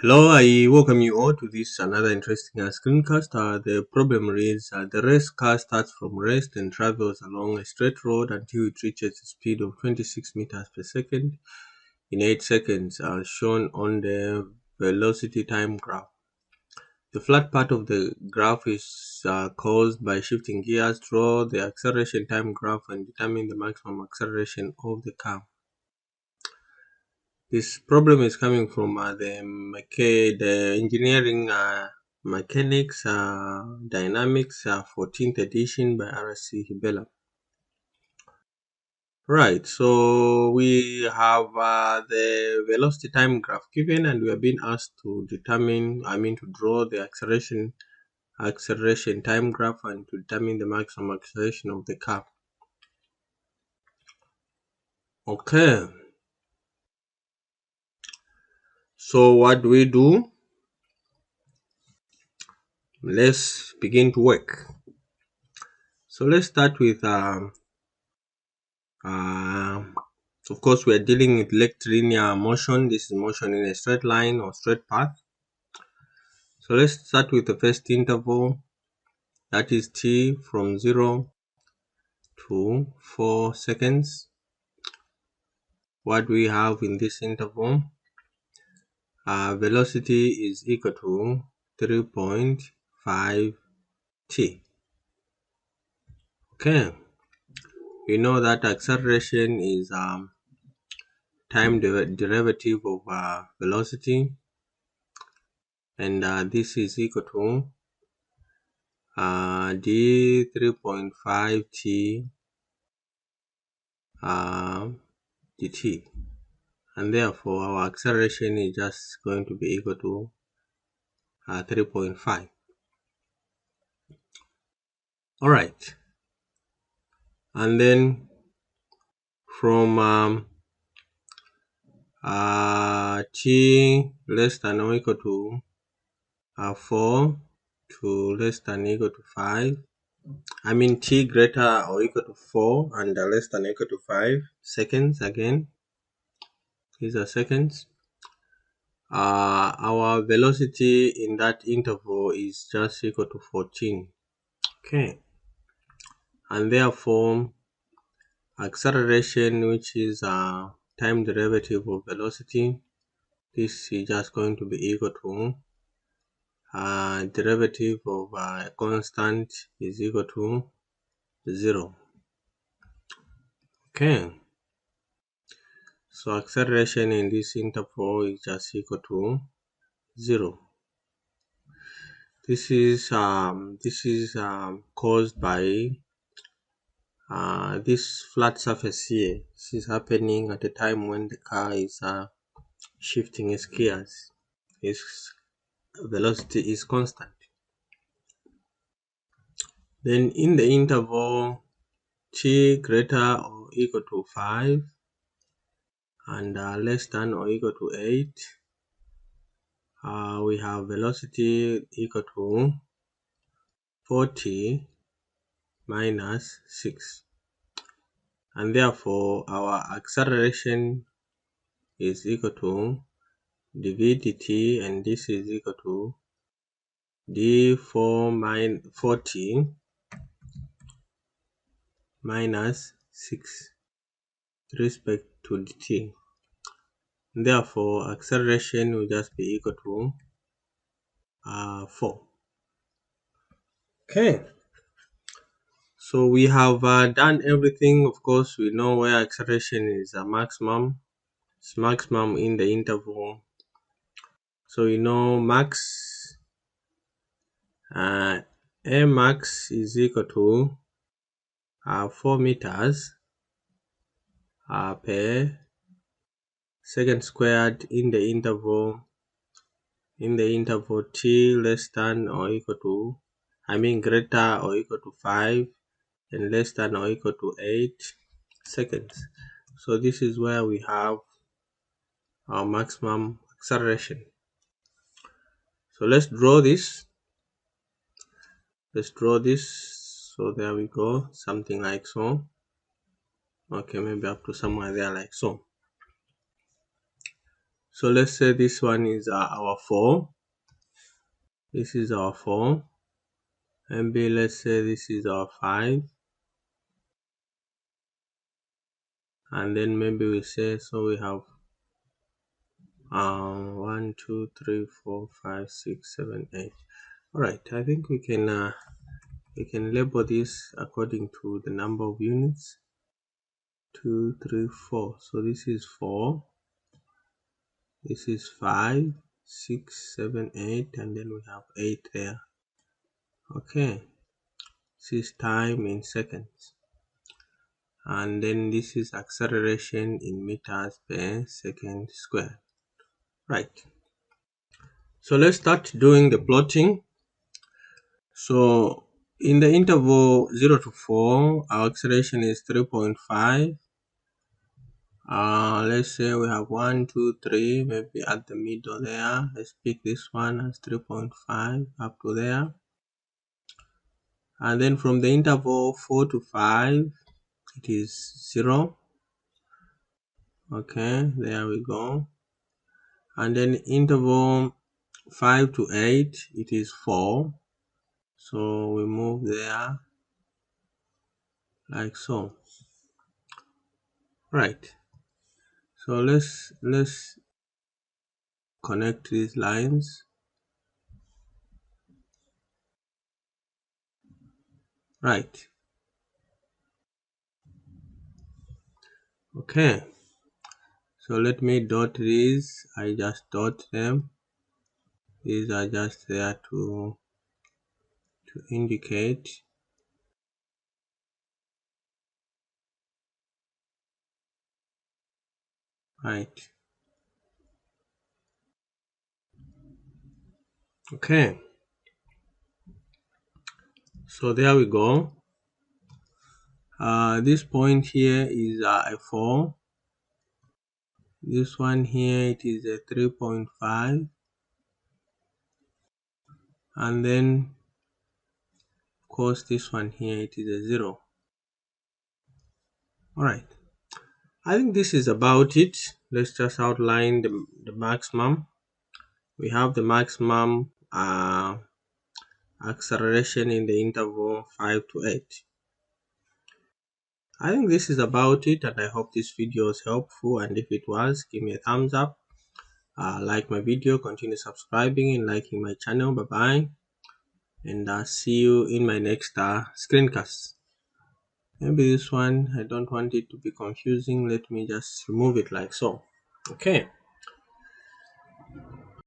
Hello, I welcome you all to this another interesting screencast. The problem reads, the race car starts from rest and travels along a straight road until it reaches a speed of 26 meters per second in 8 seconds, as shown on the velocity time graph. The flat part of the graph is caused by shifting gears. Draw the acceleration time graph and determine the maximum acceleration of the car. This problem is coming from the engineering mechanics dynamics 14th edition by R.C. Hibbeler. Right, so we have the velocity time graph given, and we are being asked to to draw the acceleration time graph and to determine the maximum acceleration of the car. Okay, so what do we do? Let's begin to work. So let's start with of course we are dealing with rectilinear motion. This is motion in a straight line or straight path. So let's start with the first interval, that is t from 0 to 4 seconds. What we have in this interval, velocity is equal to 3.5 t. Okay, we know that acceleration is time derivative of velocity, and this is equal to d 3.5 t dt, and therefore our acceleration is just going to be equal to 3.5. all right, and then from t less than or equal to 4 to less than or equal to 5, I mean t greater or equal to 4 and less than or equal to 5 seconds. Again, these are seconds. Our velocity in that interval is just equal to 14. Okay, and therefore acceleration, which is time derivative of velocity, this is just going to be equal to derivative of a constant is equal to 0. Okay, so acceleration in this interval is just equal to 0. This is caused by this flat surface here. This is happening at the time when the car is shifting its gears. Its velocity is constant. Then in the interval t greater or equal to 5 and less than or equal to 8, we have velocity equal to 40 minus 6, and therefore our acceleration is equal to dv dt, and this is equal to d4 minus 40 minus 6 with respect to dt. Therefore acceleration will just be equal to 4. Okay, so we have done everything. Of course, we know where acceleration is maximum. It's maximum in the interval. So you know max a max is equal to 4 meters per second squared in the interval t less than or equal to, greater or equal to 5 and less than or equal to 8 seconds. So this is where we have our maximum acceleration. So let's draw this. So there we go, something like so. Okay, maybe up to somewhere there like so. So let's say this one is our 4. This is our 4. Maybe let's say this is our 5. And then maybe we say, so we have 1, 2, 3, 4, 5, 6, 7, 8. Alright, I think we can label this according to the number of units. 2, 3, 4. So this is 4. This is 5, 6, 7, 8, and then we have 8 there. Okay, this is time in seconds. And then this is acceleration in meters per second squared. Right. So let's start doing the plotting. So in the interval 0 to 4, our acceleration is 3.5. Let's say we have 1, 2, 3, maybe at the middle there. Let's pick this one as 3.5 up to there. And then from the interval 4 to 5, it is 0. Okay, there we go. And then interval 5 to 8, it is 4. So we move there like so. Right. So let's connect these lines. Right. Okay. So let me dot these. I just dot them. These are just there to indicate. Right. Okay. So there we go. This point here is a 4. This one here, it is a 3.5. And then, of course, this one here, it is a 0. Alright. I think this is about it. Let's just outline the maximum. We have the maximum acceleration in the interval 5 to 8. I think this is about it, and I hope this video was helpful, and if it was, give me a thumbs up, like my video, continue subscribing and liking my channel. Bye bye, and see you in my next screencast. Maybe this one, I don't want it to be confusing. Let me just remove it like so. Okay.